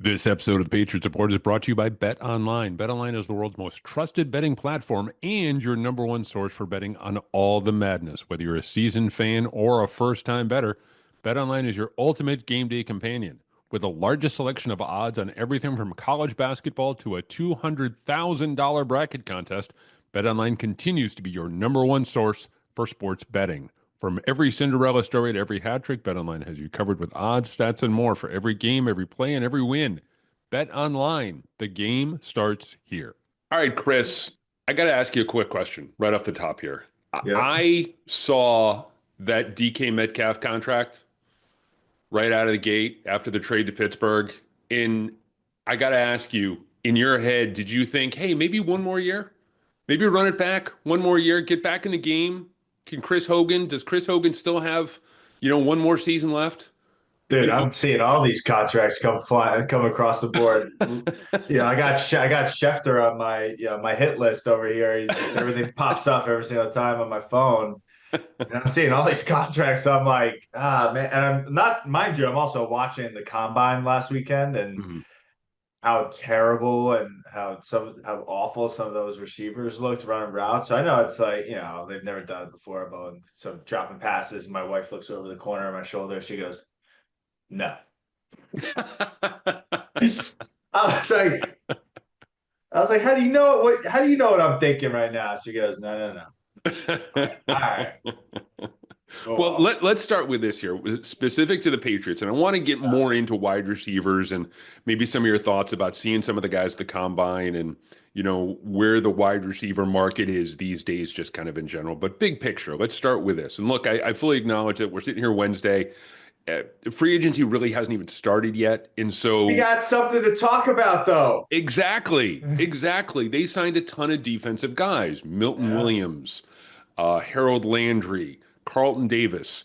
This episode of the Patriots Report is brought to you by Bet Online. Bet Online is the world's most trusted betting platform and your number one source for betting on all the madness. Whether you're a seasoned fan or a first-time bettor, Bet Online is your ultimate game day companion. With the largest selection of odds on everything from college basketball to a $200,000 bracket contest, Bet Online continues to be your number one source for sports betting. From every Cinderella story to every hat trick, BetOnline has you covered with odds, stats, and more for every game, every play, and every win. BetOnline, the game starts here. All right, Chris, I got to ask you a quick question right off the top here. Yep. I saw that DK Metcalf contract right out of the gate after the trade to Pittsburgh. And I got to ask you, in your head, did you think, hey, maybe one more year? Maybe run it back one more year, get back in the game? Does Chris Hogan still have, one more season left? Dude, Maybe. I'm seeing all these contracts come across the board. I got Schefter on my hit list over here. Everything pops up every single time on my phone. And I'm seeing all these contracts. I'm like, man, and I'm not, mind you, I'm also watching the combine last weekend and Mhm. how terrible and how awful some of those receivers looked running routes. So I know it's like, they've never done it before, but so dropping passes, my wife looks over the corner of my shoulder. She goes, no. I was like, how do you know how do you know what I'm thinking right now? She goes, no, no, no. All right, go Well, off. let's start with this here, specific to the Patriots. And I want to get more into wide receivers and maybe some of your thoughts about seeing some of the guys at the combine and, where the wide receiver market is these days, just kind of in general. But big picture, let's start with this. And look, I fully acknowledge that we're sitting here Wednesday. Free agency really hasn't even started yet. And We so, got something to talk about though. exactly. They signed a ton of defensive guys, Milton Yeah, Williams, Harold Landry, Carlton Davis.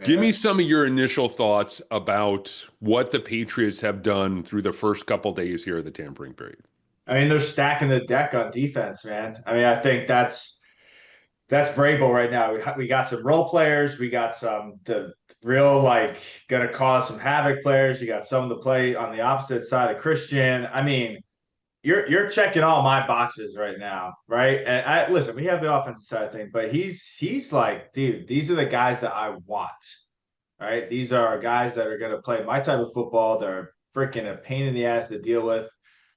Give me yeah. some of your initial thoughts about what the Patriots have done through the first couple days here of the tampering period. I mean, they're stacking the deck on defense, man. I mean, I think that's Vrabel right now. We got some role players. We got some the real like gonna cause some havoc players. You got some to play on the opposite side of Christian. I mean, you're checking all my boxes right now, right? And I listen, we have the offensive side of things, but he's like, dude, these are the guys that I want, right? These are guys that are gonna play my type of football. They're freaking a pain in the ass to deal with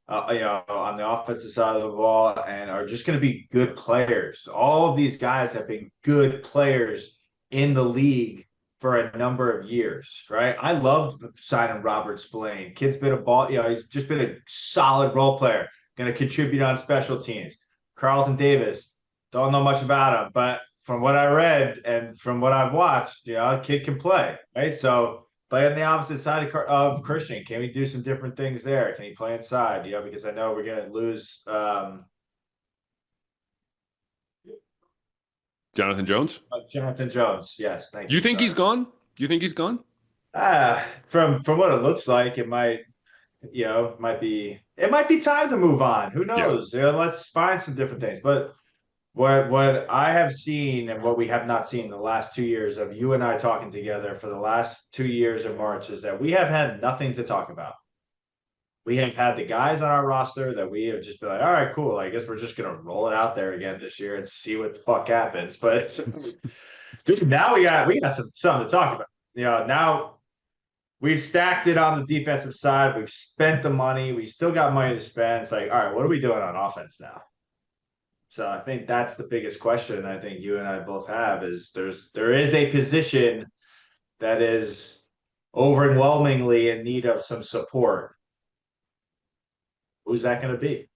on the offensive side of the ball and are just going to be good players. All of these guys have been good players in the league for a number of years, right? I loved signing Robert Spillane. Kid's been he's just been a solid role player, going to contribute on special teams. Carlton Davis, don't know much about him, but from what I read and from what I've watched, a kid can play, right? So play on the opposite side of Christian. Can we do some different things there? Can he play inside? Because I know we're going to lose. Jonathan Jones? Jonathan Jones. Yes, thank Do you you. think he's Sorry. gone? Do you think he's gone? From what it looks like, it might be time to move on. Who Yeah. knows? Let's find some different things. But what I have seen and what we have not seen in the last 2 years of you and I talking together for the last 2 years in March is that we have had nothing to talk about. We have had the guys on our roster that we have just been like, all right, cool. I guess we're just gonna roll it out there again this year and see what the fuck happens. But dude, now we got something to talk about. Now we've stacked it on the defensive side. We've spent the money. We still got money to spend. It's like, all right, what are we doing on offense now? So I think that's the biggest question I think you and I both have is there is a position that is overwhelmingly in need of some support. Who's that going to be?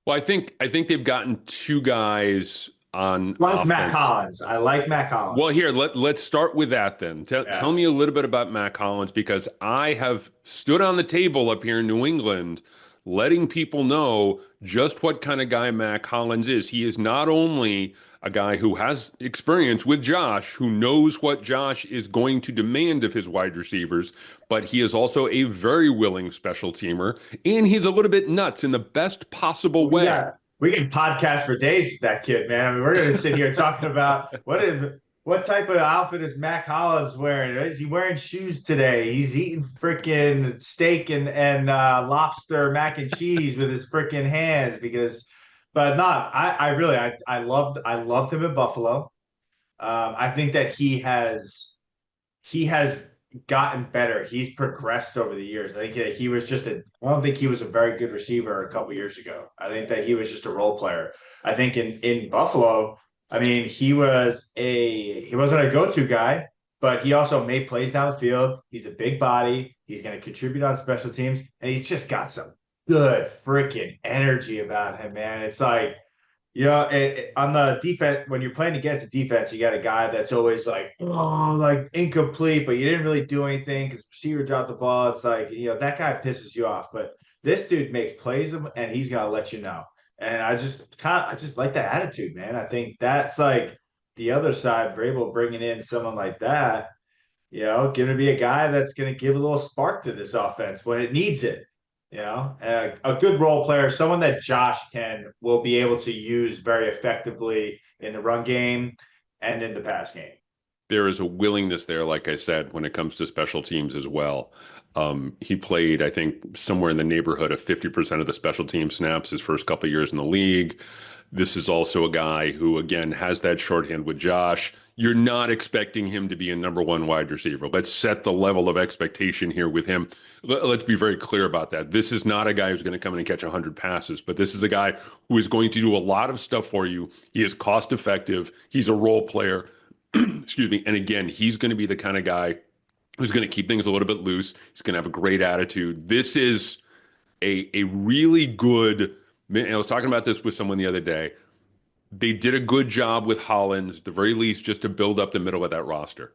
Well, I think they've gotten two guys on Like Mack offense. Hollins. I like Mack Well, Hollins. here, let's start with that then. Tell Yeah. me a little bit about Mack Hollins because I have stood on the table up here in New England letting people know just what kind of guy Mack Hollins is. He is not only a guy who has experience with Josh, who knows what Josh is going to demand of his wide receivers, but he is also a very willing special teamer, and he's a little bit nuts in the best possible way. We can podcast for days with that kid, man. I mean, we're going to sit here talking about what type of outfit is Mack Hollins wearing? Is he wearing shoes today? He's eating freaking steak and lobster mac and cheese with his freaking hands because, but not. I really I loved him in Buffalo. I think that he has gotten better. He's progressed over the years. I think that he was just a. I don't think he was a very good receiver a couple years ago. I think that he was just a role player. I think in Buffalo, I mean, he wasn't a go-to guy, but he also made plays down the field. He's a big body. He's going to contribute on special teams, and he's just got some good freaking energy about him, man. It's like on the defense, when you're playing against a defense, you got a guy that's always like, oh, like incomplete, but you didn't really do anything because receiver dropped the ball. It's like, that guy pisses you off. But this dude makes plays and he's gonna let you know. And I just like that attitude, man. I think that's like the other side, Vrabel bringing in someone like that, going to be a guy that's going to give a little spark to this offense when it needs it. A good role player, someone that Josh will be able to use very effectively in the run game and in the pass game. There is a willingness there, like I said, when it comes to special teams as well. He played, I think, somewhere in the neighborhood of 50% of the special team snaps his first couple of years in the league. This is also a guy who, again, has that shorthand with Josh. You're not expecting him to be a number one wide receiver. Let's set the level of expectation here with him. Let's be very clear about that. This is not a guy who's going to come in and catch 100 passes, but this is a guy who is going to do a lot of stuff for you. He is cost effective. He's a role player. Excuse me. And again, he's going to be the kind of guy who's going to keep things a little bit loose. He's going to have a great attitude. This is a really good. I was talking about this with someone the other day. They did a good job with Hollins, the very least, just to build up the middle of that roster.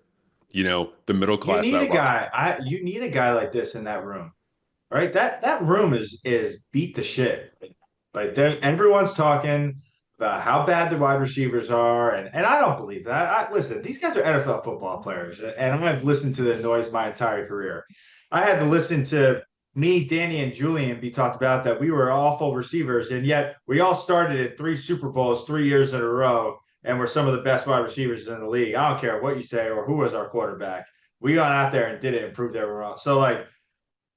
The middle You class of need that a roster. guy. You need a guy like this in that room, right? That room is beat the shit. Like everyone's talking about how bad the wide receivers are, and I don't believe that. Listen, these guys are NFL football players, and I've listened to the noise my entire career. I had to listen to me, Danny, and Julian be talked about that we were awful receivers, and yet we all started at 3 Super Bowls 3 years in a row, and we're some of the best wide receivers in the league. I don't care what you say or who was our quarterback. We got out there and did it and proved that we're wrong. So like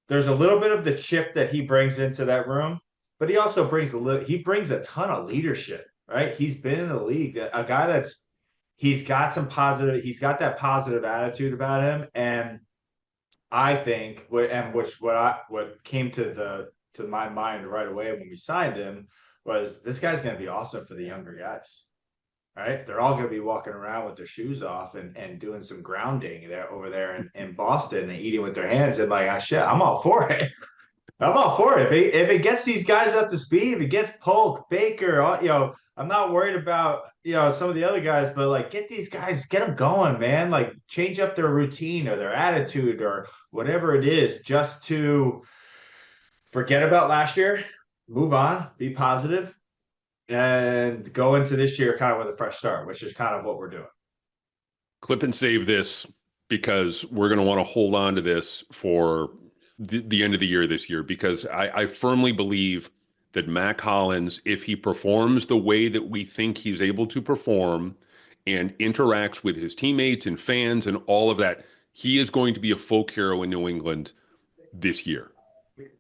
there's a little bit of the chip that he brings into that room, but he also brings a ton of leadership, right? He's been in the league, a guy he's got that positive attitude about him. And I think what came to my mind right away when we signed him was this guy's going to be awesome for the younger guys, right? They're all going to be walking around with their shoes off and doing some grounding there over there in Boston and eating with their hands. And like, shit, I'm all for it. I'm all for it. If it gets these guys up to speed, if it gets Polk, Baker, I'm not worried about, some of the other guys, but like get these guys, get them going, man. Like change up their routine or their attitude or whatever it is just to forget about last year, move on, be positive, and go into this year kind of with a fresh start, which is kind of what we're doing. Clip and save this because we're going to want to hold on to this for the end of the year this year because I firmly believe that Mack Hollins, if he performs the way that we think he's able to perform and interacts with his teammates and fans and all of that, he is going to be a folk hero in New England this year.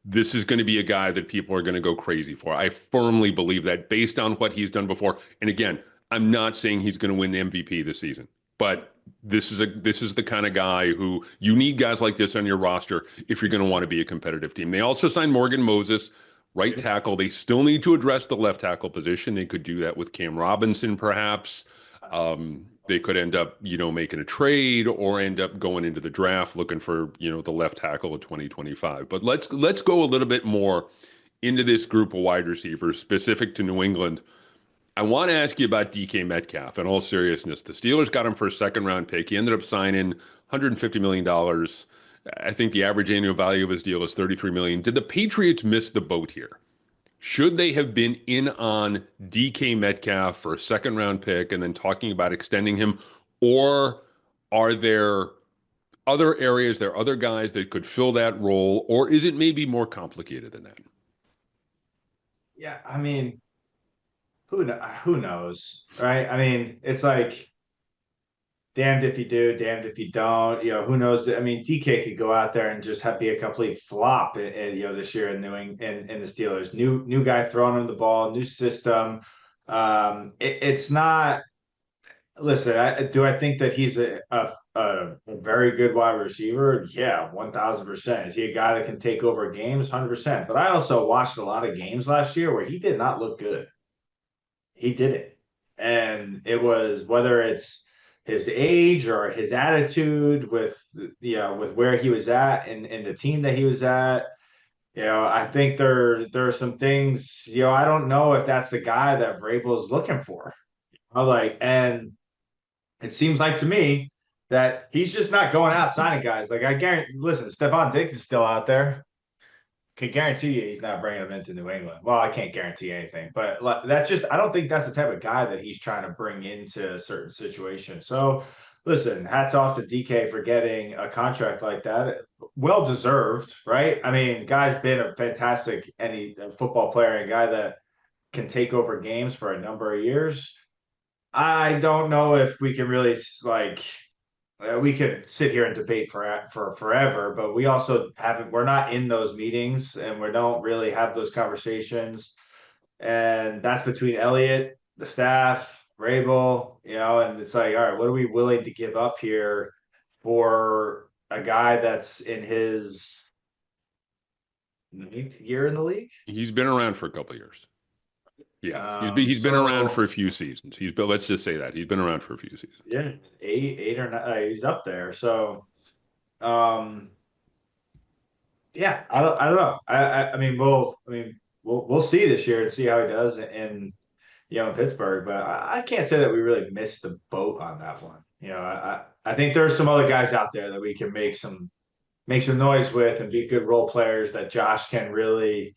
This is going to be a guy that people are going to go crazy for. I firmly believe that based on what he's done before. And again, I'm not saying he's going to win the MVP this season, but this is the kind of guy who you need guys like this on your roster if you're going to want to be a competitive team. They also signed Morgan Moses, right tackle. They still need to address the left tackle position. They could do that with Cam Robinson, perhaps. They could end up, making a trade or end up going into the draft looking for, the left tackle of 2025. But let's go a little bit more into this group of wide receivers specific to New England. I want to ask you about DK Metcalf. In all seriousness, the Steelers got him for a second round pick. He ended up signing $150 million. I think the average annual value of his deal is $33 million. Did the Patriots miss the boat here? Should they have been in on DK Metcalf for a second round pick and then talking about extending him? Or are there other areas, there are other guys that could fill that role? Or is it maybe more complicated than that? Yeah, I mean, who knows, right? I mean, it's like damned if you do, damned if you don't. Who knows? I mean, DK could go out there and just be a complete flop, this year in in the Steelers. New guy throwing him the ball, new system. It's not. Listen, do I think that he's a very good wide receiver? Yeah, 1,000%. Is he a guy that can take over games? 100%. But I also watched a lot of games last year where he did not look good. He didn't. And it was whether it's his age or his attitude with where he was at and the team that he was at. I think there are some things, I don't know if that's the guy that Vrabel is looking for. And it seems like to me that he's just not going out signing guys. Like I guarantee, listen, Stephon Diggs is still out there. Can guarantee you he's not bringing him into New England. Well, I can't guarantee anything, but that's just, I don't think that's the type of guy that he's trying to bring into a certain situation. So listen, hats off to DK for getting a contract like that. Well deserved, right? I mean, guy's been a fantastic football player and a guy that can take over games for a number of years. I don't know if we can really we could sit here and debate for forever, but we also haven't. We're not in those meetings, and we don't really have those conversations. And that's between Elliott, the staff, Vrabel, and it's like, all right, what are we willing to give up here for a guy that's in his 9th year in the league? He's been around for a couple of years. Yes, he's been around for a few seasons. Let's just say that he's been around for a few seasons. Yeah, eight or nine. He's up there. So, um, yeah, I don't know. I mean, we'll see this year and see how he does in Pittsburgh. But I can't say that we really missed the boat on that one. I think there's some other guys out there that we can make some noise with and be good role players that Josh can really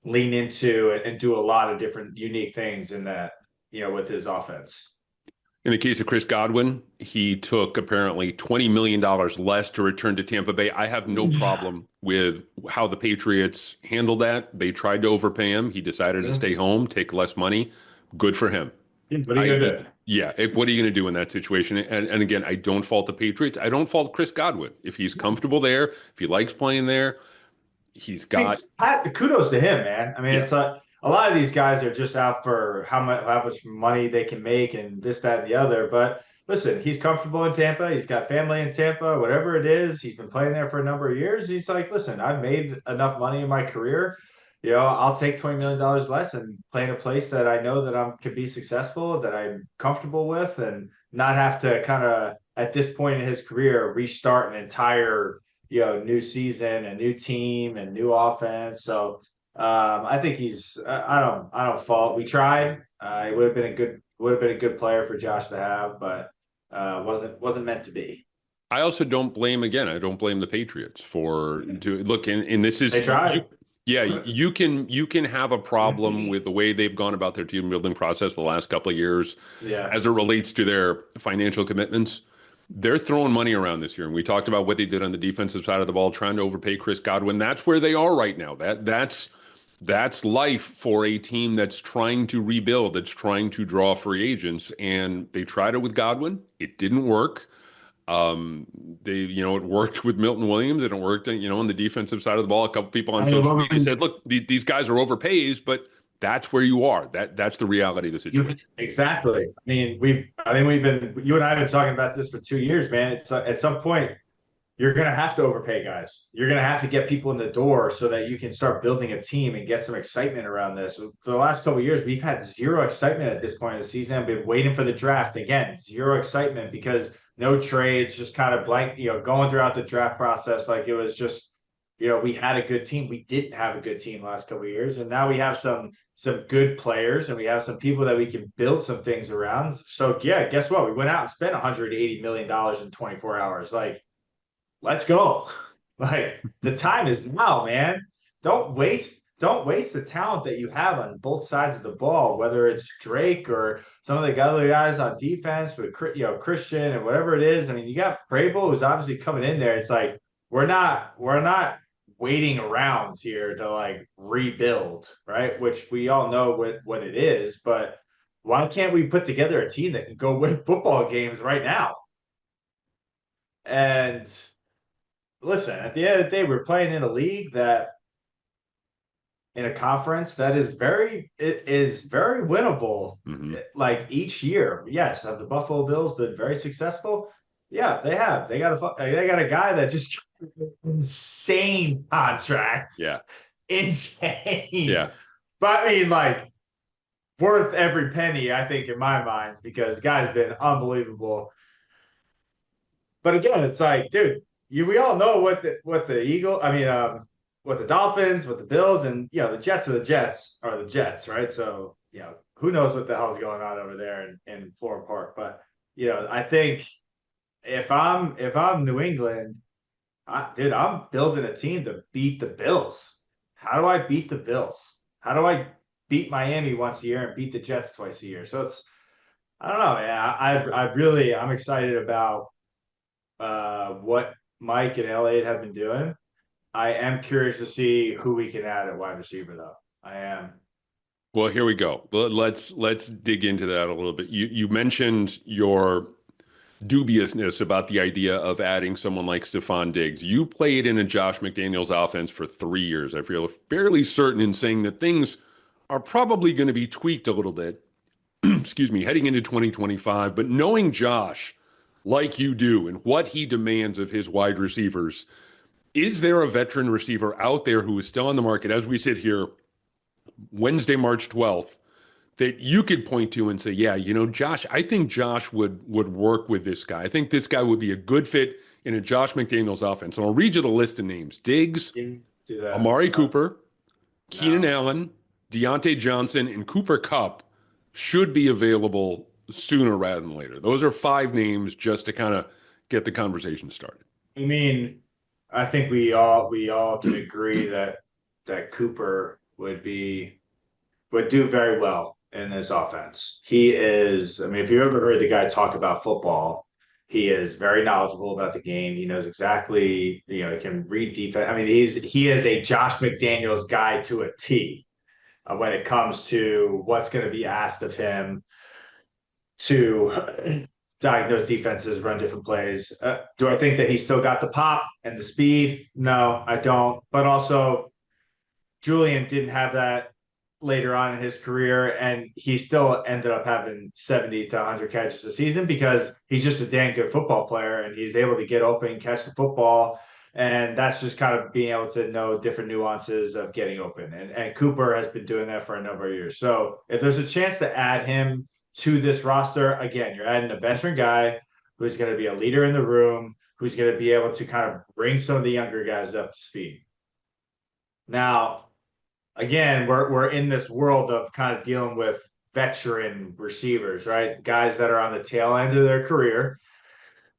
lean into and do a lot of different unique things in that, with his offense. In the case of Chris Godwin, he took apparently $20 million less to return to Tampa Bay. I have no problem with how the Patriots handled that. They tried to overpay him. He decided to stay home, take less money. Good for him. What are you going to do? Yeah. What are you going to do in that situation? And again, I don't fault the Patriots. I don't fault Chris Godwin. If he's comfortable there, if he likes playing there, he's got. Kudos to him, man. I mean, Yeah. it's a lot of these guys are just out for how much money they can make and this, that, and the other. But listen, he's comfortable in Tampa. He's got family in Tampa, whatever it is. He's been playing there for a number of years. He's like, listen, I've made enough money in my career. I'll take $20 million less and play in a place that I know that I can be successful, that I'm comfortable with, and not have to kind of, at this point in his career, restart an entire, new season, a new team, and new offense. So I think I don't fault. We tried. It would have been a good player for Josh to have, but wasn't meant to be. I also don't blame I don't blame the Patriots for look, and this is They tried. you can have a problem with the way they've gone about their team building process the last couple of years Yeah. as it relates to their financial commitments. They're throwing money around this year, and we talked about what they did on the defensive side of the ball, trying to overpay Chris Godwin. That's where they are right now. That's life for a team that's trying to rebuild, that's trying to draw free agents, and they tried it with Godwin. It didn't work. It worked with Milton Williams, and it worked, on the defensive side of the ball. A couple people on social media said, "Look, these guys are overpaid," but that's where you are. That's the reality of the situation. Exactly. I mean, you and I have been talking about this for 2 years, man. It's at some point you're going to have to overpay guys. You're going to have to get people in the door so that you can start building a team and get some excitement around this. For the last couple of years, we've had zero excitement at this point of the season. I've been waiting for the draft. Again, zero excitement because no trades, just kind of blank, going throughout the draft process. Like it was just, we had a good team. We didn't have a good team the last couple of years. And now we have some good players and we have some people that we can build some things around. So yeah, guess what? We went out and spent $180 million in 24 hours. Like, let's go. Like the time is now, man. Don't waste the talent that you have on both sides of the ball, whether it's Drake or some of the other guys on defense with Christian and whatever it is. I mean, you got Vrabel who's obviously coming in there. It's like we're not waiting around here to like rebuild, right? Which we all know what it is, but why can't we put together a team that can go win football games right now? And listen, at the end of the day, we're playing in a league that in a conference that is very winnable. Hmm. Like each year, yes, have the Buffalo Bills been very successful? Yeah, they have. They got a guy that just insane contract, Yeah. insane. Yeah. But I mean, like worth every penny, I think, in my mind, because guy's been unbelievable. But again, it's like, dude, we all know what the Dolphins, what the Bills, and the Jets are the Jets, right? So, who knows what the hell's going on over there in Florham Park. But, I think if I'm New England, dude, I'm building a team to beat the Bills. How do I beat the Bills? How do I beat Miami once a year and beat the Jets twice a year? So I don't know, man. I'm excited about what Mike and Elliott have been doing. I am curious to see who we can add at wide receiver, though. I am. Well, here we go. Let's dig into that a little bit. You mentioned your dubiousness about the idea of adding someone like Stephon Diggs. You played in a Josh McDaniels offense for 3 years. I feel fairly certain in saying that things are probably going to be tweaked a little bit, excuse me, heading into 2025. But knowing Josh like you do and what he demands of his wide receivers, is there a veteran receiver out there who is still on the market as we sit here Wednesday, March 12th, that you could point to and say, yeah, Josh, I think Josh would work with this guy. I think this guy would be a good fit in a Josh McDaniels offense. And I'll read you the list of names. Diggs, You do that. Amari Cooper, Keenan No. Allen, Deontay Johnson, and Cooper Kupp should be available sooner rather than later. Those are five names just to kind of get the conversation started. I mean, I think we all can agree that Cooper would do very well in this offense. He is, I mean, if you ever heard the guy talk about football, he is very knowledgeable about the game. He knows exactly, he can read defense. I mean, he is a Josh McDaniels guy to a T when it comes to what's going to be asked of him to diagnose defenses, run different plays. Do I think that he still got the pop and the speed? No, I don't. But also, Julian didn't have that later on in his career, and he still ended up having 70 to 100 catches a season because he's just a damn good football player and he's able to get open, catch the football. And that's just kind of being able to know different nuances of getting open. And Cooper has been doing that for a number of years. So if there's a chance to add him to this roster, again, you're adding a veteran guy who's going to be a leader in the room, who's going to be able to kind of bring some of the younger guys up to speed. Now, again, we're in this world of kind of dealing with veteran receivers, right? Guys that are on the tail end of their career.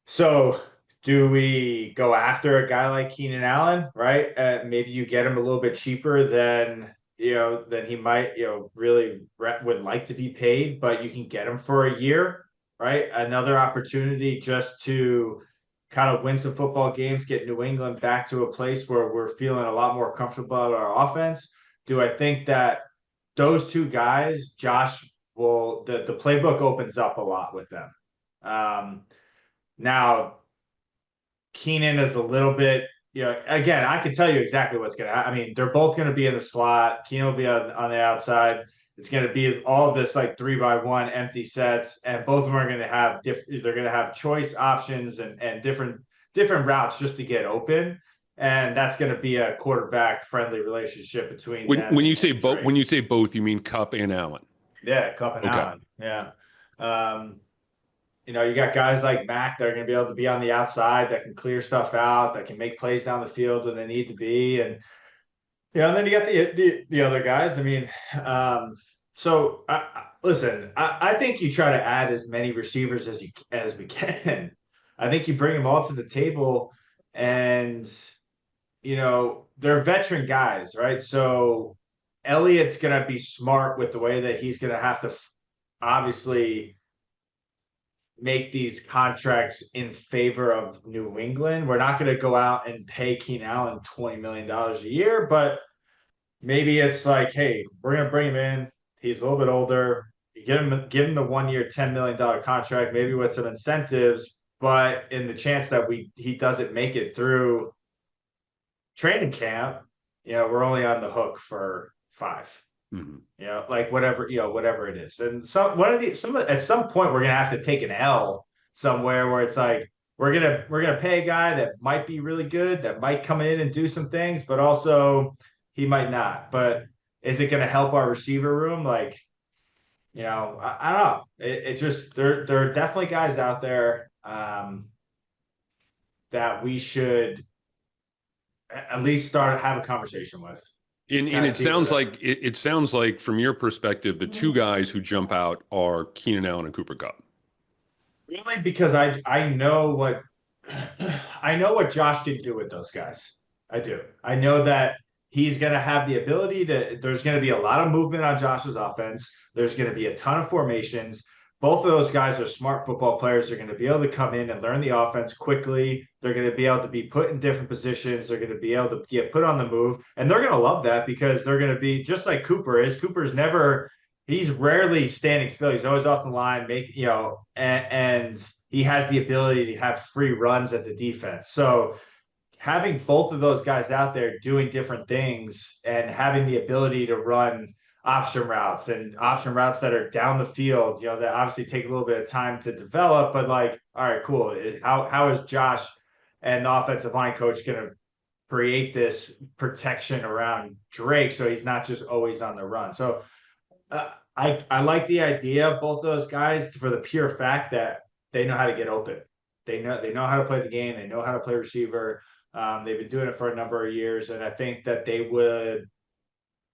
So, do we go after a guy like Keenan Allen, right? Maybe you get him a little bit cheaper than he might, really would like to be paid, but you can get him for a year, right? Another opportunity just to kind of win some football games, get New England back to a place where we're feeling a lot more comfortable about our offense. Do I think that those two guys, Josh, the playbook opens up a lot with them. Um, Now, Keenan is a little bit, again, I can tell you exactly what's going to happen. I mean, they're both going to be in the slot. Keenan will be on the outside. It's going to be all this like 3-by-1 empty sets, and both of them are going to have they're going to have choice options and different routes just to get open. And that's going to be a quarterback friendly relationship between When them when you and say both, Drake. when you say both, you mean Cup and Allen. Yeah, Kupp and Okay. Allen. Yeah. Um, you got guys like Mack that are going to be able to be on the outside, that can clear stuff out, that can make plays down the field when they need to be, and then you got the other guys. I mean, so listen, I think you try to add as many receivers as we can. I think you bring them all to the table, and they're veteran guys, right? So Elliott's going to be smart with the way that he's going to have to obviously make these contracts in favor of New England. We're not going to go out and pay Keenan Allen $20 million a year, but maybe it's like, hey, we're going to bring him in. He's a little bit older. You give him the 1 year, $10 million contract, maybe with some incentives. But in the chance that he doesn't make it through training camp, we're only on the hook for 5. Mhm. Like whatever it is. And at some point we're gonna have to take an L somewhere where it's like we're gonna pay a guy that might be really good, that might come in and do some things, but also he might not. But is it gonna help our receiver room? Like, I don't know. It just there are definitely guys out there that we should at least start to have a conversation with. And Kind of it see what sounds like it sounds like from your perspective, the two guys who jump out are Keenan Allen and Cooper Kupp. really, because I know what I know what Josh can do with those guys. I do. I know that he's going to have the ability to. There's going to be a lot of movement on Josh's offense. There's going to be a ton of formations. Both of those guys are smart football players. They're going to be able to come in and learn the offense quickly. They're going to be able to be put in different positions. They're going to be able to get put on the move, and they're going to love that because they're going to be just like Cooper is. Cooper's never. He's rarely standing still. He's always off the line, and he has the ability to have free runs at the defense. So having both of those guys out there doing different things and having the ability to run option routes that are down the field, that obviously take a little bit of time to develop, but like, all right, cool. How is Josh and the offensive line coach going to create this protection around Drake so he's not just always on the run? So I like the idea of both those guys for the pure fact that they know how to get open. They know how to play the game. They know how to play receiver. They've been doing it for a number of years, and I think that they would.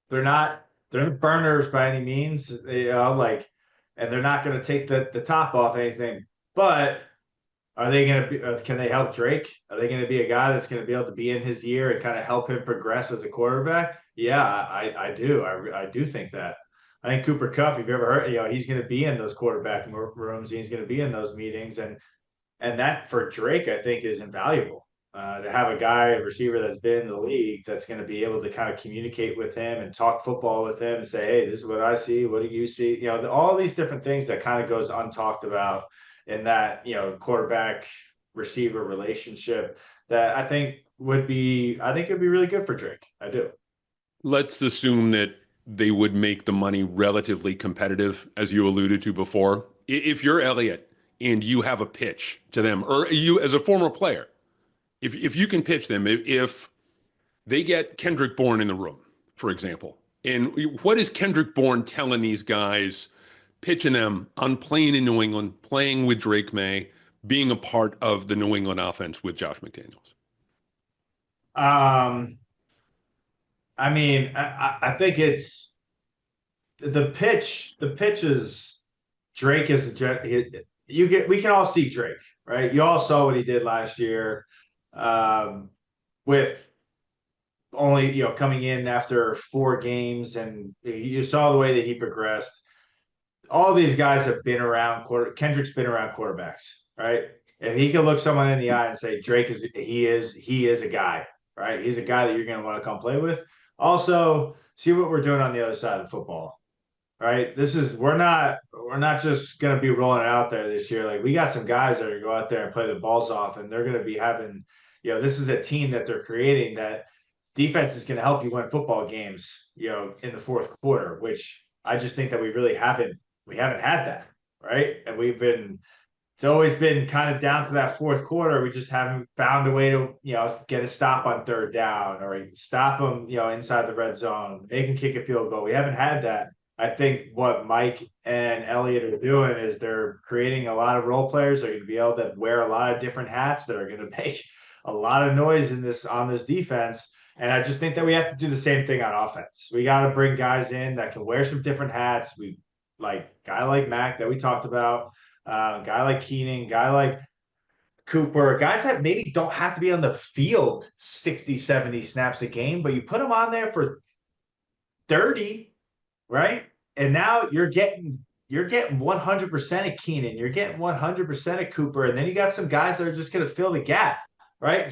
They're not burners by any means, like, and they're not going to take the top off anything. But are they going to be? Can they help Drake? Are they going to be a guy that's going to be able to be in his year and kind of help him progress as a quarterback? Yeah, I do. I do think that. I think Cooper Kupp, if you ever heard, he's going to be in those quarterback rooms. He's going to be in those meetings, and that for Drake, I think, is invaluable. To have a receiver that's been in the league, that's going to be able to kind of communicate with him and talk football with him and say, "Hey, this is what I see. What do you see?" All these different things that kind of goes untalked about in that quarterback receiver relationship that I think it'd be really good for Drake. I do. Let's assume that they would make the money relatively competitive, as you alluded to before. If you're Elliott and you have a pitch to them, or you as a former player, if you can pitch them, if they get Kendrick Bourne in the room, for example, and what is Kendrick Bourne telling these guys, pitching them on playing in New England, playing with Drake May, being a part of the New England offense with Josh McDaniels? Um, I mean, I think it's the pitch. The pitch is Drake is we can all see Drake, right? You all saw what he did last year, with only coming in after 4 games, and you saw the way that he progressed. All these guys have been around Kendrick's been around quarterbacks, right? If he can look someone in the eye and say Drake is a guy, right? He's a guy that you're going to want to come play with. Also, see what we're doing on the other side of the football, right? We're not just going to be rolling it out there this year. Like, we got some guys that are going to go out there and play the balls off, and they're going to be having, this is a team that they're creating that defense is going to help you win football games, in the fourth quarter, which I just think that we haven't had that, right? And it's always been kind of down to that fourth quarter. We just haven't found a way to, get a stop on third down or stop them, inside the red zone. They can kick a field goal. We haven't had that. I think what Mike and Elliott are doing is they're creating a lot of role players. They're going to be able to wear a lot of different hats that are going to make a lot of noise on this defense. And I just think that we have to do the same thing on offense. We got to bring guys in that can wear some different hats. We like guy like Mack that we talked about, guy like Keenan, guy like Cooper, guys that maybe don't have to be on the field 60, 70 snaps a game, but you put them on there for 30, right? And now you're getting 100% of Keenan, you're getting 100% of Cooper, and then you got some guys that are just going to fill the gap, right?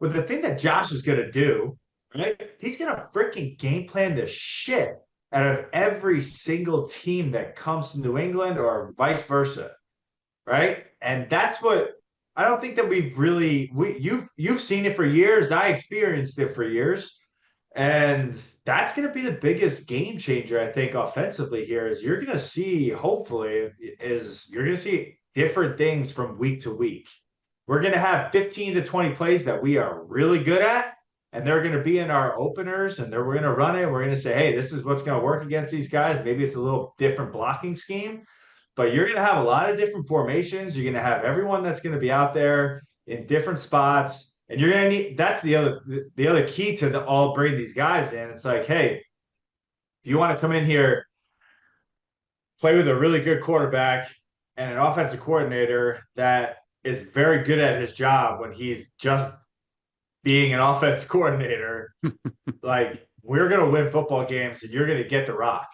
With the thing that Josh is going to do, right? He's going to freaking game plan the shit out of every single team that comes to New England or vice versa, right? And that's what I don't think that we've really you've seen it for years. I experienced it for years. And that's going to be the biggest game changer, I think, offensively here is you're going to see, hopefully, is you're going to see different things from week to week. We're going to have 15 to 20 plays that we are really good at, and they're going to be in our openers, and we're going to run it. We're going to say, hey, this is what's going to work against these guys. Maybe it's a little different blocking scheme, but you're going to have a lot of different formations. You're going to have everyone that's going to be out there in different spots. And you're gonna need that's the other key to all bring these guys in. It's like, hey, if you want to come in here, play with a really good quarterback and an offensive coordinator that is very good at his job when he's just being an offensive coordinator, like we're gonna win football games and you're gonna get the rock.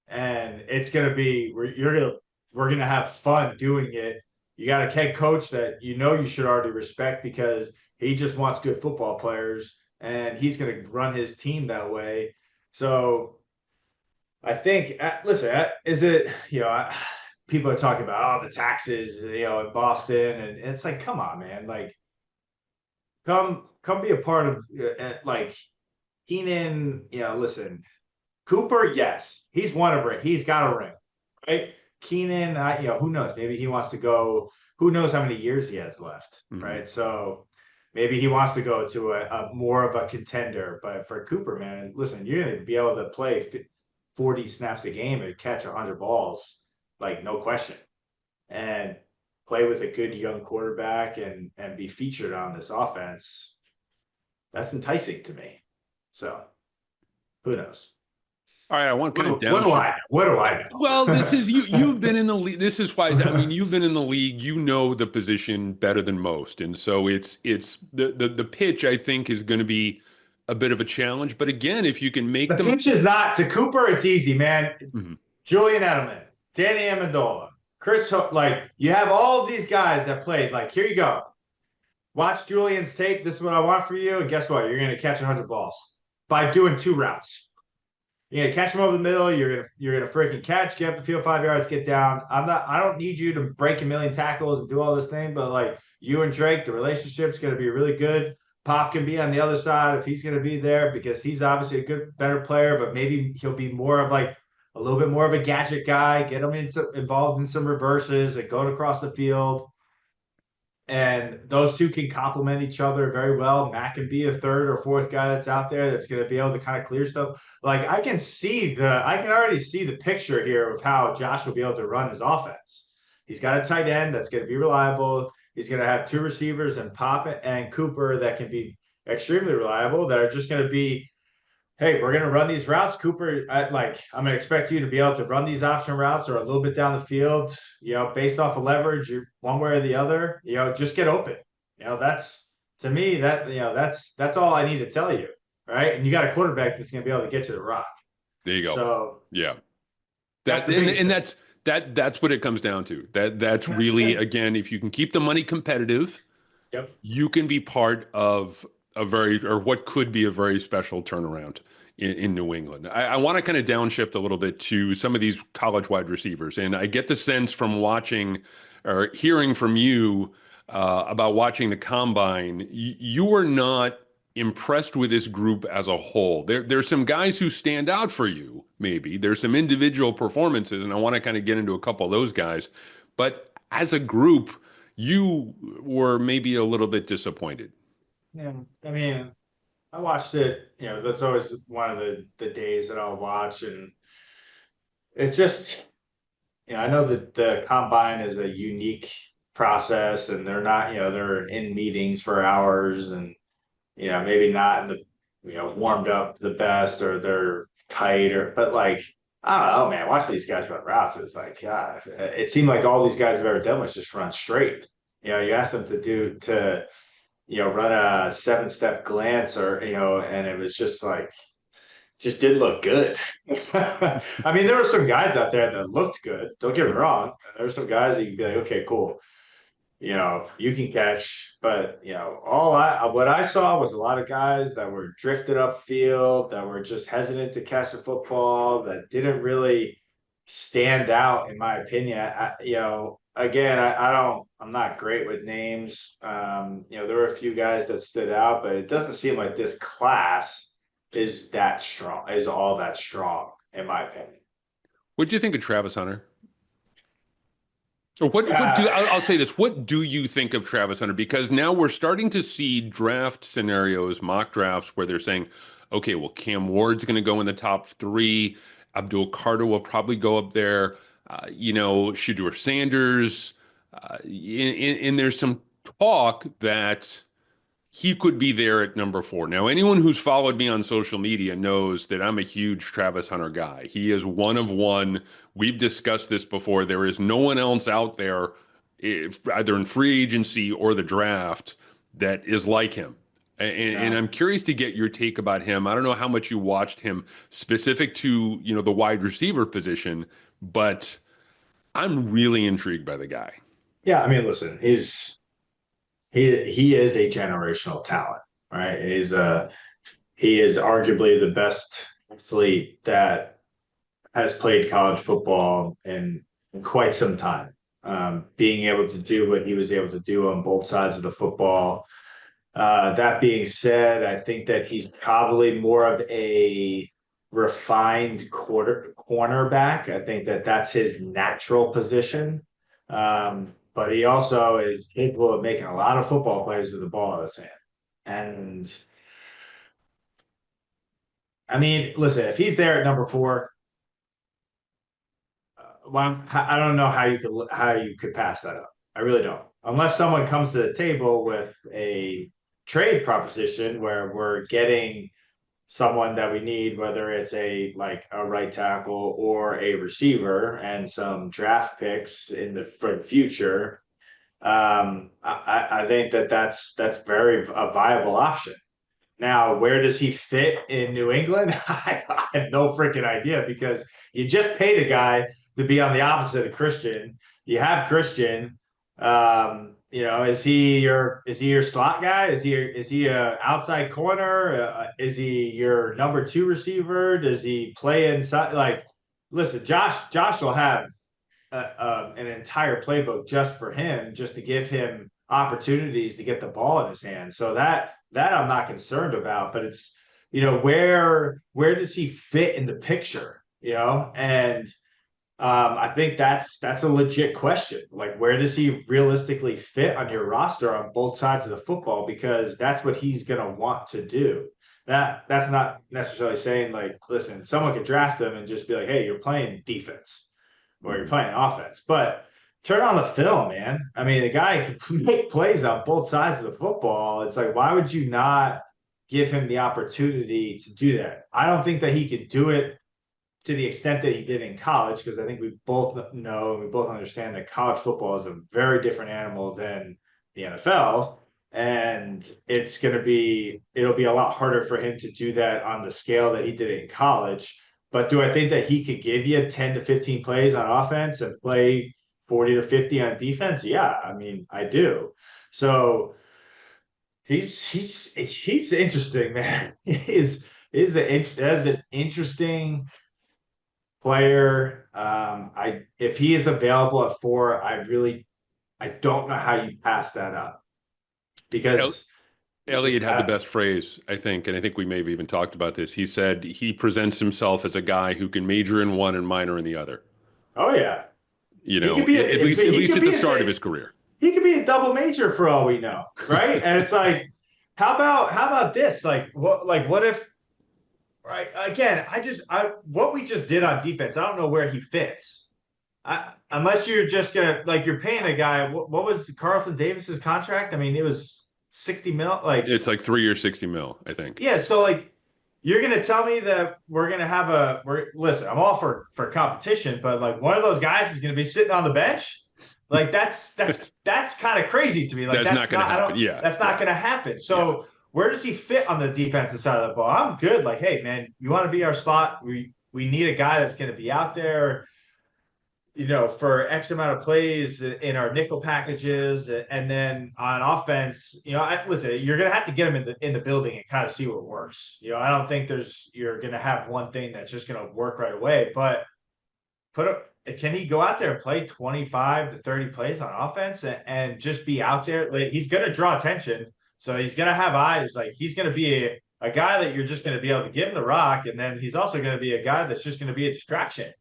And it's gonna be we're gonna have fun doing it. You got a head coach that you should already respect because he just wants good football players and he's going to run his team that way. So I think, listen, is it, people are talking about, the taxes, in Boston. And it's like, come on, man. Like, come be a part of, like, Keenan, listen, Cooper, yes, he's won a ring. He's got a ring, right? Keenan, who knows? Maybe he wants to go. Who knows how many years he has left, right? So maybe he wants to go to a more of a contender. But for Cooper, man, listen, you're going to be able to play 40 snaps a game and catch 100 balls, like no question, and play with a good young quarterback and be featured on this offense. That's enticing to me. So who knows? All right, I want kind of What do downshift. I know? What do I know? Well, this is you. You've been in the league. This is why. I mean, you've been in the league. You know the position better than most, and so it's the pitch. I think is going to be a bit of a challenge. But again, if you can make The them, pitch is not to Cooper. It's easy, man. Mhm. Julian Edelman, Danny Amendola, Chris Hook. Like you have all of these guys that played. Like here you go. Watch Julian's tape. This is what I want for you. And guess what? You're going to catch 100 balls by doing two routes. You're gonna catch him over the middle. You're gonna freaking catch, get up the field 5 yards, get down. I don't need you to break a million tackles and do all this thing, but like you and Drake, the relationship's gonna be really good. Pop can be on the other side if he's gonna be there because he's obviously a good, better player, but maybe he'll be more of like a little bit more of a gadget guy. Get him involved in some reverses and going across the field. And those two can complement each other very well. Matt can be a third or fourth guy that's out there that's going to be able to kind of clear stuff. Like I can already see the picture here of how Josh will be able to run his offense. He's got a tight end that's going to be reliable. He's going to have two receivers and Pop and Cooper that can be extremely reliable that are just going to be, hey, we're going to run these routes. Cooper, I'm going to expect you to be able to run these option routes or a little bit down the field, based off of leverage, one way or the other, just get open. That's to me that's all I need to tell you, right? And you got a quarterback that's going to be able to get you the rock. There you go. So Yeah, that's and that's what it comes down to. That's really again, if you can keep the money competitive, yep. you can be part of a very or what could be a very special turnaround in New England. I want to kind of downshift a little bit to some of these college wide receivers, and I get the sense from watching or hearing from you about watching the combine, you were not impressed with this group as a whole. There's some guys who stand out for you, maybe. There's some individual performances, and I want to kind of get into a couple of those guys. But as a group, you were maybe a little bit disappointed. Yeah. I mean, I watched it, that's always one of the days that I'll watch and it just I know that the combine is a unique process and they're not, they're in meetings for hours and, maybe not in the, warmed up the best or they're tight but like, I don't know, man, watching these guys run routes, it's like, God, it seemed like all these guys have ever done was just run straight. You asked them run a 7-step glance or, and it was just like, just did look good. I mean, there were some guys out there that looked good. Don't get me wrong. There were some guys that you'd be like, okay, cool. You can catch, but what I saw was a lot of guys that were drifted upfield, that were just hesitant to catch the football, that didn't really stand out, in my opinion. again, I'm not great with names. There were a few guys that stood out, but it doesn't seem like this class is that strong, is all that strong, in my opinion. What do you think of Travis Hunter? Or Uh, I'll say this, what do you think of Travis Hunter? Because now we're starting to see draft scenarios, mock drafts, where they're saying, okay, well, Cam Ward's going to go in the top three. Abdul Carter will probably go up there. Shedeur Sanders. And there's some talk that he could be there at number four. Now, anyone who's followed me on social media knows that I'm a huge Travis Hunter guy. He is one of one. We've discussed this before. There is no one else out there, either in free agency or the draft, that is like him. And no. I'm curious to get your take about him. I don't know how much you watched him specific to, the wide receiver position, but I'm really intrigued by the guy. Yeah, I mean, listen, he is a generational talent, right? He is arguably the best athlete that has played college football in quite some time. Being able to do what he was able to do on both sides of the football. That being said, I think that he's probably more of a refined cornerback. I think that that's his natural position. But he also is capable of making a lot of football plays with the ball in his hand. And I mean, listen, if he's there at number four, well, I don't know how you could pass that up. I really don't, unless someone comes to the table with a trade proposition where we're getting someone that we need, whether it's a right tackle or a receiver, and some draft picks in the future. I think that that's very a viable option. Now, where does he fit in New England? I have no freaking idea because you just paid a guy to be on the opposite of Christian. You have Christian. Is he your slot guy? Is he a outside corner? Is he your number two receiver? Does he play inside? Like, listen, Josh will have an entire playbook just for him, just to give him opportunities to get the ball in his hands. So that I'm not concerned about, but it's where does he fit in the picture? And I think that's a legit question. Like, where does he realistically fit on your roster on both sides of the football? Because that's what he's gonna want to do. That's not necessarily saying like, listen, someone could draft him and just be like, hey, you're playing defense or you're playing offense. But turn on the film, man. I mean, the guy can make plays on both sides of the football. It's like, why would you not give him the opportunity to do that? I don't think that he could do it to the extent that he did in college, because I think we both know and we both understand that college football is a very different animal than the NFL. And it'll be a lot harder for him to do that on the scale that he did it in college. But do I think that he could give you 10 to 15 plays on offense and play 40 to 50 on defense? Yeah, I mean, I do. So he's interesting, man. That's an interesting player. If he is available at four, I don't know how you pass that up El- because you just Elliot had the have. best phrase, I think, and I think we may have even talked about this. He said he presents himself as a guy who can major in one and minor in the other. Oh yeah, You he could know, be at least at he least could at the be start of his career. he could be a double major for all we know, right? And it's like, how about this? What if, right? Again, what we just did on defense, I don't know where he fits. Unless you're just gonna you're paying a guy. What was Carlton Davis's contract? I mean, it was 60 mil. It's like 3 years, 60 mil, I think. Yeah. So you're gonna tell me that we're gonna have listen. I'm all for competition, but one of those guys is gonna be sitting on the bench. That's kind of crazy to me. That's not going to happen. Yeah, that's not yeah, gonna happen. yeah. So where does he fit on the defensive side of the ball? I'm good. Like, hey man, you want to be our slot? We need a guy that's gonna be out there, for X amount of plays in our nickel packages, and then on offense, listen, you're gonna have to get him in the building and kind of see what works. I don't think you're gonna have one thing that's just gonna work right away, but can he go out there and play 25 to 30 plays on offense and just be out there? Like, he's going to draw attention. So he's going to have eyes. Like, he's going to be a guy that you're just going to be able to give him the rock. And then he's also going to be a guy that's just going to be a distraction.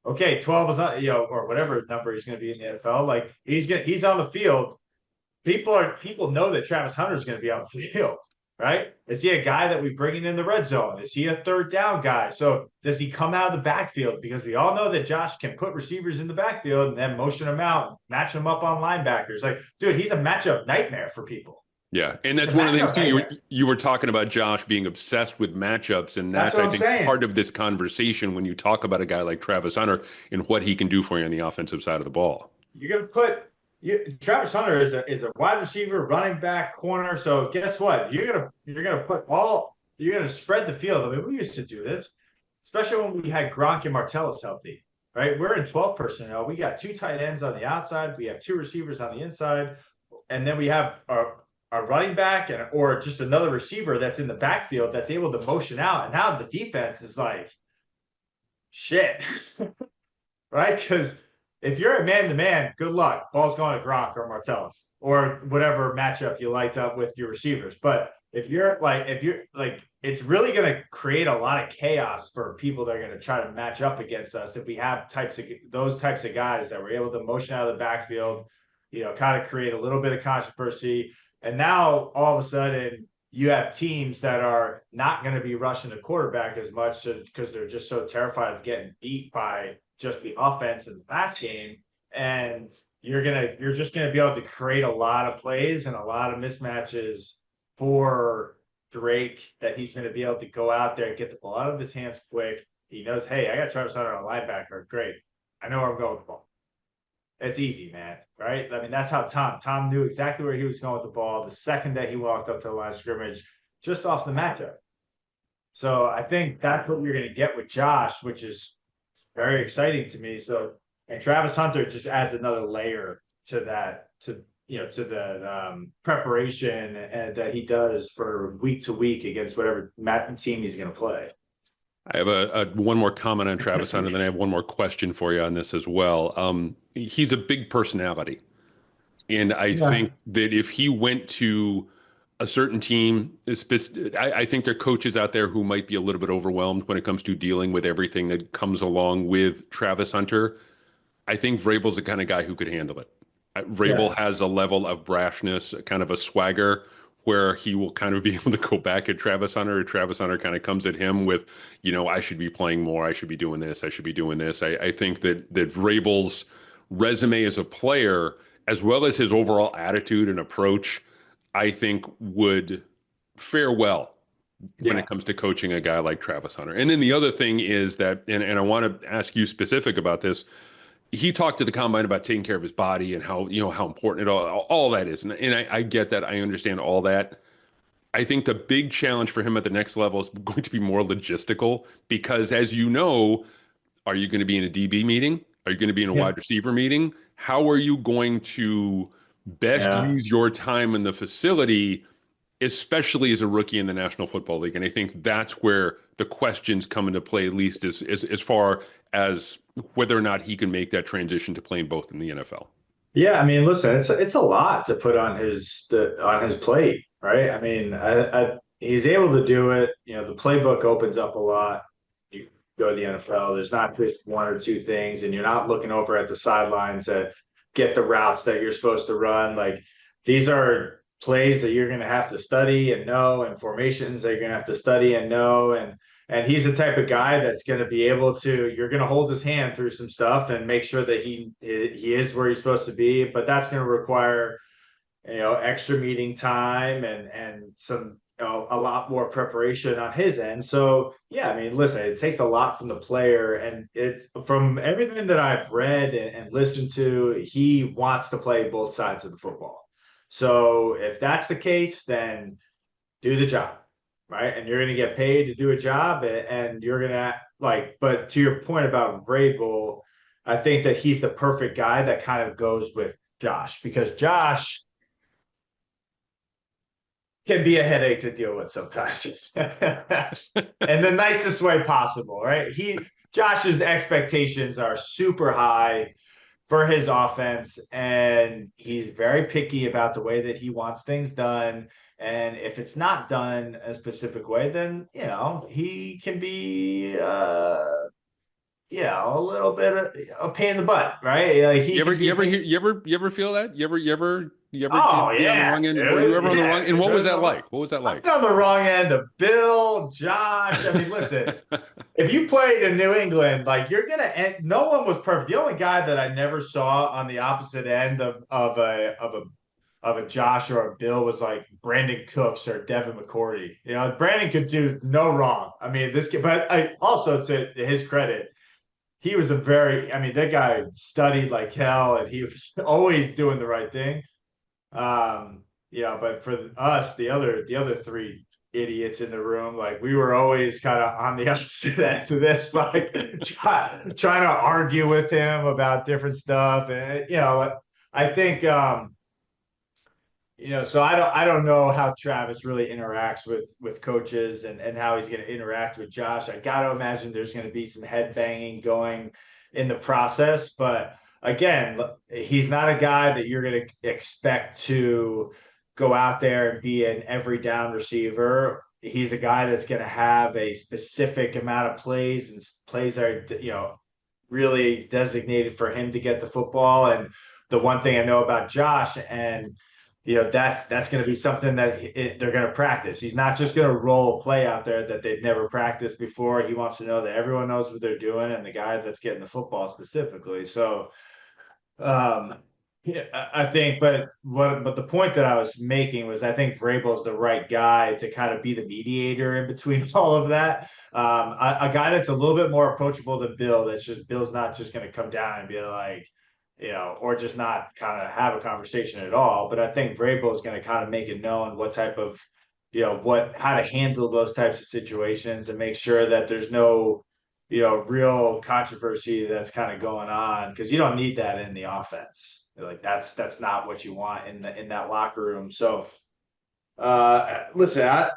Okay, 12 is not, or whatever number he's going to be in the NFL. Like, he's on the field. People know that Travis Hunter is going to be on the field, right? Is he a guy that we bring in the red zone? Is he a third down guy? So does he come out of the backfield? Because we all know that Josh can put receivers in the backfield and then motion them out, match them up on linebackers. Like, dude, he's a matchup nightmare for people. Yeah, and that's one of the things too. You were talking about Josh being obsessed with matchups, and that's I think part of this conversation when you talk about a guy like Travis Hunter and what he can do for you on the offensive side of the ball. You're going to put Travis Hunter is a wide receiver, running back, corner. So guess what? You're gonna spread the field. I mean, we used to do this, especially when we had Gronk and Martellus healthy, right? We're in 12 personnel. We got 2 tight ends on the outside. We have 2 receivers on the inside, and then we have our running back or just another receiver that's in the backfield that's able to motion out. And now the defense is like, shit, right? Because if you're a man-to-man, good luck. Ball's going to Gronk or Martellus or whatever matchup you light up with your receivers. But if you're like, it's really going to create a lot of chaos for people that are going to try to match up against us if we have those types of guys that were able to motion out of the backfield, kind of create a little bit of controversy. And now all of a sudden you have teams that are not going to be rushing the quarterback as much because they're just so terrified of getting beat by just the offense in the pass game. And you're just going to be able to create a lot of plays and a lot of mismatches for Drake that he's going to be able to go out there and get the ball out of his hands quick. He knows, hey, I got Travis Hunter on a linebacker. Great. I know where I'm going with the ball. It's easy, man, right? I mean, that's how Tom knew exactly where he was going with the ball the second that he walked up to the line of scrimmage, just off the matchup. So I think that's what you're going to get with Josh, which is very exciting to me. So, and Travis Hunter just adds another layer to that, to the preparation that he does for week to week against whatever team he's going to play. I have one more comment on Travis Hunter, and then I have one more question for you on this as well. He's a big personality, and I think that if he went to a certain team, I think there are coaches out there who might be a little bit overwhelmed when it comes to dealing with everything that comes along with Travis Hunter. I think Vrabel's the kind of guy who could handle it. Vrabel has a level of brashness, kind of a swagger, where he will kind of be able to go back at Travis Hunter, or Travis Hunter kind of comes at him with, I should be playing more, I should be doing this, I should be doing this. I think that Vrabel's resume as a player, as well as his overall attitude and approach, I think would fare well when it comes to coaching a guy like Travis Hunter. And then the other thing is that, and I want to ask you specific about this, he talked to the combine about taking care of his body and how, how important all that is. And I get that. I understand all that. I think the big challenge for him at the next level is going to be more logistical because, as you know, are you going to be in a DB meeting? Are you going to be in a wide receiver meeting? How are you going to best use your time in the facility, especially as a rookie in the National Football League? And I think that's where the questions come into play, at least as far as whether or not he can make that transition to playing both in the NFL. Yeah, I mean, listen, it's a lot to put on his plate, right? I mean, he's able to do it. The playbook opens up a lot. You go to the NFL, there's not just one or two things, and you're not looking over at the sideline to get the routes that you're supposed to run. Like, these are plays that you're going to have to study and know, and formations that you're going to have to study and know, and he's the type of guy that's going to be able to, you're going to hold his hand through some stuff and make sure that he is where he's supposed to be. But that's going to require, extra meeting time and some, a lot more preparation on his end. So, yeah, I mean, listen, it takes a lot from the player. And it's from everything that I've read and listened to, he wants to play both sides of the football. So if that's the case, then do the job. Right. And you're going to get paid to do a job and you're going to but to your point about Vrabel, I think that he's the perfect guy that kind of goes with Josh because Josh can be a headache to deal with sometimes in the nicest way possible. Right. Josh's expectations are super high for his offense, and he's very picky about the way that he wants things done. And if it's not done a specific way, then he can be a little bit of a pain in the butt, right? Like he can You be a ever pain. hear, you ever feel that? You ever Oh be on the yeah, wrong end? Were you dude. ever on the wrong? Yeah. And what was that like? What was that I've like? been on the wrong end of Bill, Josh. I mean, listen, if you played in New England, like you're gonna end, no one was perfect. The only guy that I never saw on the opposite end of a Josh or a Bill was like Brandin Cooks or Devin McCourty. Brandon could do no wrong. I mean, this kid, but also to his credit, he was I mean, that guy studied like hell and he was always doing the right thing. But for us, the other three idiots in the room, like we were always kind of on the opposite end of this, like trying to argue with him about different stuff. And I think so I don't know how Travis really interacts with coaches and how he's going to interact with Josh. I got to imagine there's going to be some head banging going in the process, but again, he's not a guy that you're going to expect to go out there and be an every down receiver. He's a guy that's going to have a specific amount of plays, and plays are really designated for him to get the football. And the one thing I know about Josh, and that's going to be something that they're going to practice. He's not just going to roll a play out there that they've never practiced before. He wants to know that everyone knows what they're doing and the guy that's getting the football specifically. So, um, yeah, I think, but the point that I was making was I think Vrabel is the right guy to kind of be the mediator in between all of that. A guy that's a little bit more approachable than Bill. That's just Bill's not just going to come down and be like, or just not kind of have a conversation at all. But I think Vrabel is going to kind of make it known what type of, how to handle those types of situations and make sure that there's no, real controversy that's kind of going on, because you don't need that in the offense. Like that's not what you want in that locker room. So, listen,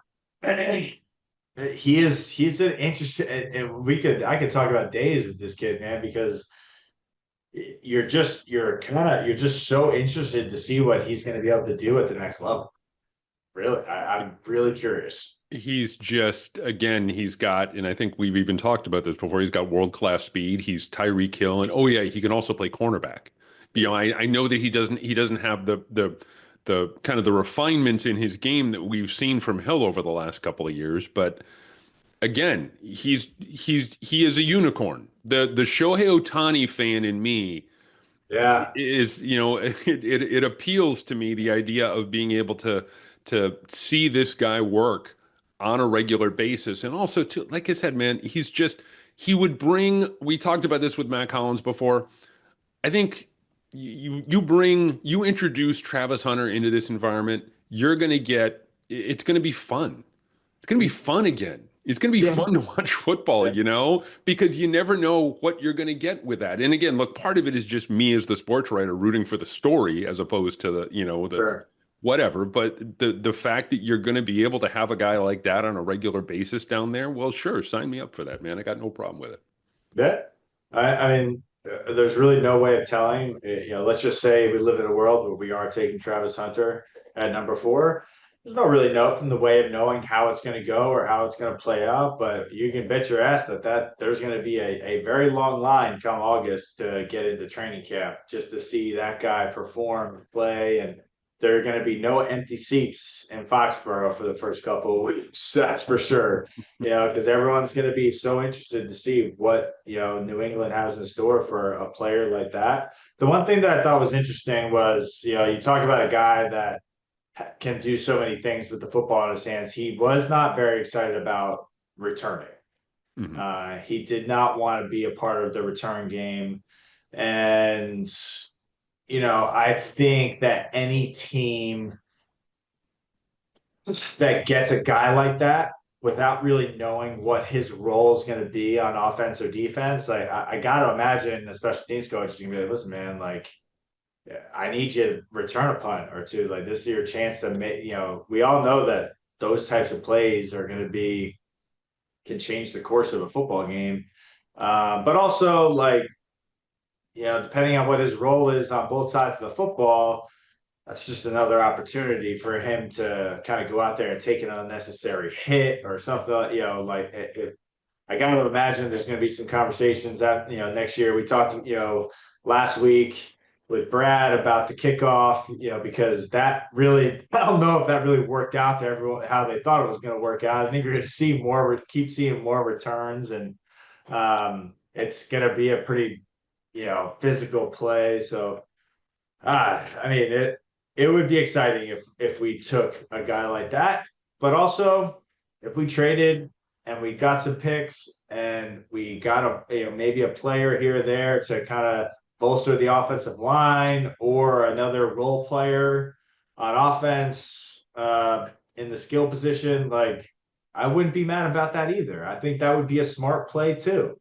he's an interesting. And I could talk about days with this kid, man, because you're just so interested to see what he's going to be able to do at the next level. Really, I'm really curious. He's just, again, he's got, and I think we've even talked about this before, he's got world-class speed. He's Tyreek Hill, and oh yeah, he can also play cornerback. I know that he doesn't have the kind of the refinements in his game that we've seen from Hill over the last couple of years, but again, he is a unicorn. The Shohei Ohtani fan in me Yeah, is, it appeals to me, the idea of being able to see this guy work on a regular basis. And also to, like I said, man, he would bring, we talked about this with Mack Hollins before. I think you introduce Travis Hunter into this environment, it's going to be fun. It's going to be fun again. It's going to be yeah, fun to watch football, because you never know what you're going to get with that. And again, look, part of it is just me as the sports writer rooting for the story as opposed to the sure. whatever. But the fact that you're going to be able to have a guy like that on a regular basis down there, well, sure, sign me up for that, man. I got no problem with it. Yeah, I mean, there's really no way of telling. Let's just say we live in a world where we are taking Travis Hunter at number four. There's no really know from the way of knowing how it's going to go or how it's going to play out, but you can bet your ass that there's going to be a very long line come August to get into training camp just to see that guy perform, play, and there are going to be no empty seats in Foxborough for the first couple of weeks. That's for sure. Because everyone's going to be so interested to see what, New England has in store for a player like that. The one thing that I thought was interesting was, you talk about a guy that can do so many things with the football in his hands. He was not very excited about returning. Mhm. He did not want to be a part of the return game. And, I think that any team that gets a guy like that without really knowing what his role is going to be on offense or defense, like I got to imagine the special teams coach is going to be like, listen, man, like I need you to return a punt or two. Like this is your chance to make, we all know that those types of plays are going to can change the course of a football game. But also, like, depending on what his role is on both sides of the football, that's just another opportunity for him to kind of go out there and take an unnecessary hit or something. Like I got to imagine there's going to be some conversations that, next year. We talked, last week with Brad about the kickoff, because that really, I don't know if that really worked out to everyone how they thought it was going to work out. I think we're going to see more, keep seeing more returns, and it's going to be a pretty, physical play. So, I mean, it would be exciting if we took a guy like that, but also if we traded and we got some picks and we got maybe a player here or there to kind of bolster the offensive line or another role player on offense in the skill position, like I wouldn't be mad about that either. I think that would be a smart play too.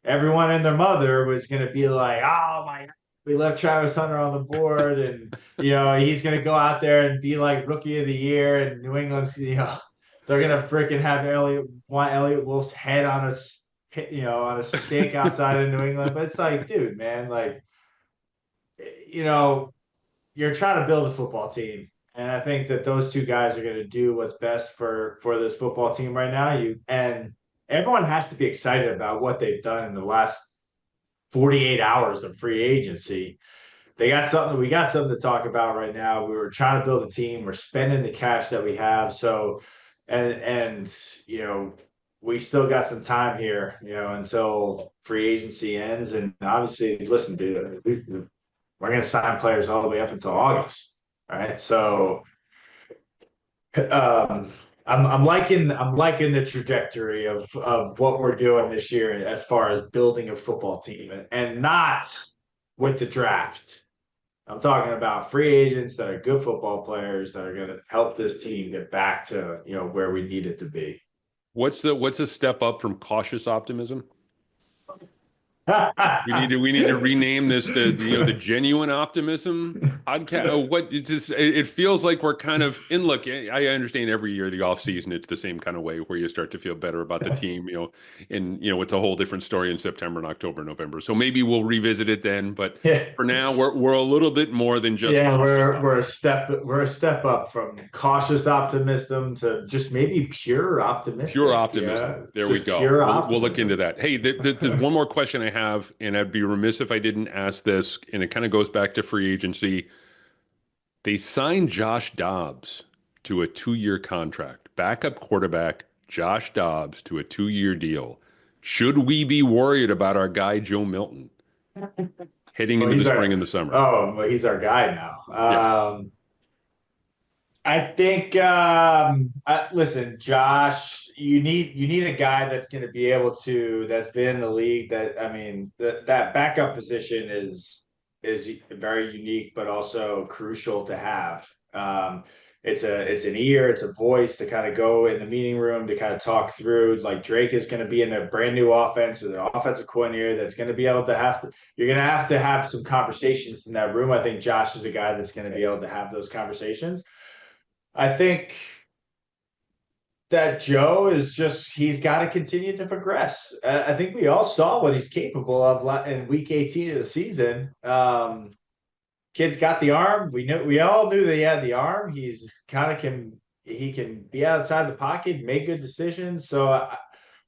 Everyone and their mother was going to be like, "Oh my we left Travis Hunter on the board, and he's gonna go out there and be like rookie of the year, and New England's they're gonna freaking have Elliott Wolf's head on on a stick outside of New England." But it's like, dude, man, like you know you're trying to build a football team, and I think that those two guys are gonna do what's best for this football team right now. And everyone has to be excited about what they've done in the last 48 hours of free agency. They got something. We got something to talk about right now. We were trying to build a team. We're spending the cash that we have. So, and we still got some time here, until free agency ends. And obviously, listen, dude, we're going to sign players all the way up until August. All right. So, um, I'm liking the trajectory of what we're doing this year as far as building a football team, and not with the draft. I'm talking about free agents that are good football players that are going to help this team get back to, where we need it to be. What's a step up from cautious optimism? We need to rename this the genuine optimism podcast. What it's just it feels like we're kind of in look. I understand every year the off season it's the same kind of way where you start to feel better about the team, and it's a whole different story in September and October, November. So maybe we'll revisit it then. But Yeah, for now, we're a little bit more than just yeah, cautious we're a step up from cautious optimism to just maybe pure Pure optimistic. optimism. Yeah, There we just go. pure We'll look into optimism. that. Hey, there's one more question I have, and I'd be remiss if I didn't ask this, and it kind of goes back to free agency. They signed Josh Dobbs to a 2-year contract. Backup quarterback Josh Dobbs to a 2-year deal. Should we be worried about our guy Joe Milton heading Well, into the he's spring our and the summer? oh, well, he's our guy Yeah, now. I think listen, Josh, you need a guy that's going to be able to that's been in the league. That I mean, that backup position is very unique, but also crucial to have. It's an ear, it's a voice to kind of go in the meeting room to kind of talk through. Like Drake is going to be in a brand new offense with an offensive coordinator that's going to be able to have to. You're going to have some conversations in that room. I think Josh is a guy that's going to be able to have those conversations. I think that Joe is just he's got to continue to progress. I think we all saw what he's capable of in week 18 of the season. Kid's got the arm. We all knew that he had the arm. He's kind of he can be outside the pocket, make good decisions. So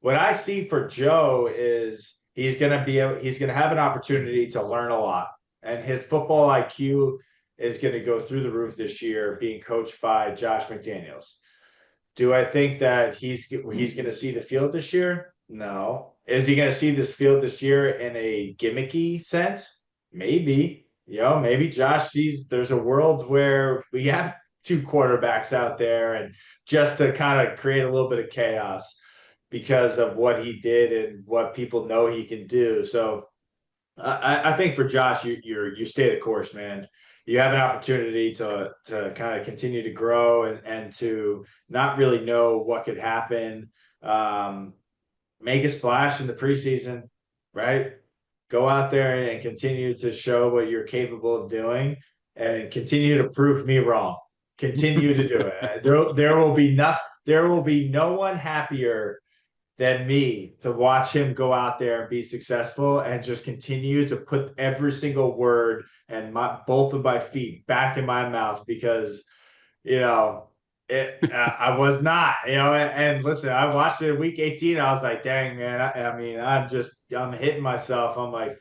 what I see for Joe is he's gonna have an opportunity to learn a lot, and his football IQ is going to go through the roof this year, being coached by Josh McDaniels. Do I think that he's going to see the field this year? No. Is he going to see this field this year in a gimmicky sense? Maybe. Maybe Josh sees there's a world where we have two quarterbacks out there, and just to kind of create a little bit of chaos because of what he did and what people know he can do. So I think for Josh, you stay the course, man. You have an opportunity to kind of continue to grow and to not really know what could happen. Um, Make a splash in the preseason, right? Go out there and continue to show what you're capable of doing, and continue to prove me wrong. Continue to do it. There will be no one happier than me to watch him go out there and be successful and just continue to put every single word and both of my feet back in my mouth because you know, I was not, and listen, I watched it in week 18. I was like, dang, man. I mean, I'm hitting myself. I'm like,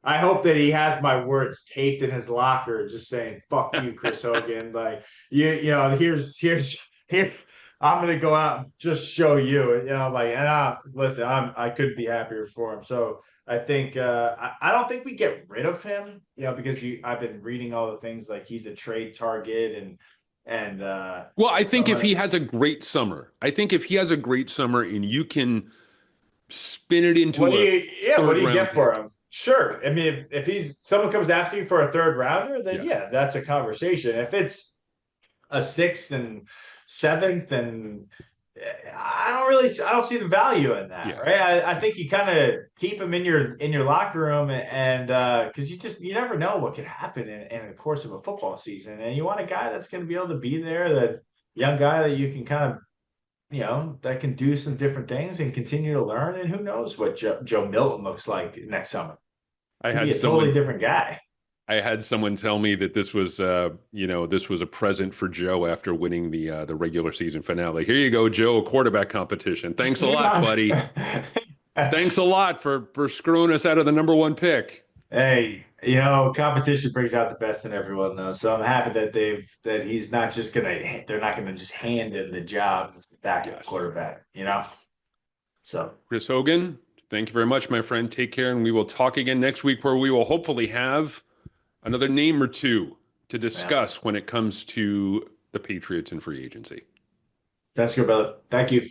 I hope that he has my words taped in his locker, just saying, fuck you, Chris Hogan. Like, here, I'm going to go out and just show you, like, and listen, I couldn't be happier for him. So, I think I don't think we get rid of him, because I've been reading all the things like he's a trade target and Well, I think if someone he has a great summer, and you can spin it into a what third do you round get for pick. him? Sure. I mean, if he's someone comes after you for a third rounder, then Yeah. yeah, that's a conversation. If it's a sixth and seventh, and I don't see the value in that, Yeah. right? I think you kind of keep him in your locker room, and because you never know what could happen in the course of a football season, and you want a guy that's going to be able to be there, that young guy that you can kind of that can do some different things and continue to learn. And who knows what Joe Milton looks like next summer? I Could be had a totally someone different guy. I had someone tell me that this was a present for Joe after winning the regular season finale. Here you go, Joe, a quarterback competition. Thanks a lot, buddy. Thanks a lot for screwing us out of the number one pick. Hey, competition brings out the best in everyone, though. So I'm happy that he's not just they're not gonna just hand him the job as the backup Yes. quarterback. Yes. So Chris Hogan, thank you very much, my friend. Take care, and we will talk again next week where we will hopefully have another name or two to yeah, discuss when it comes to the Patriots and free agency. that's good, brother. Thank you.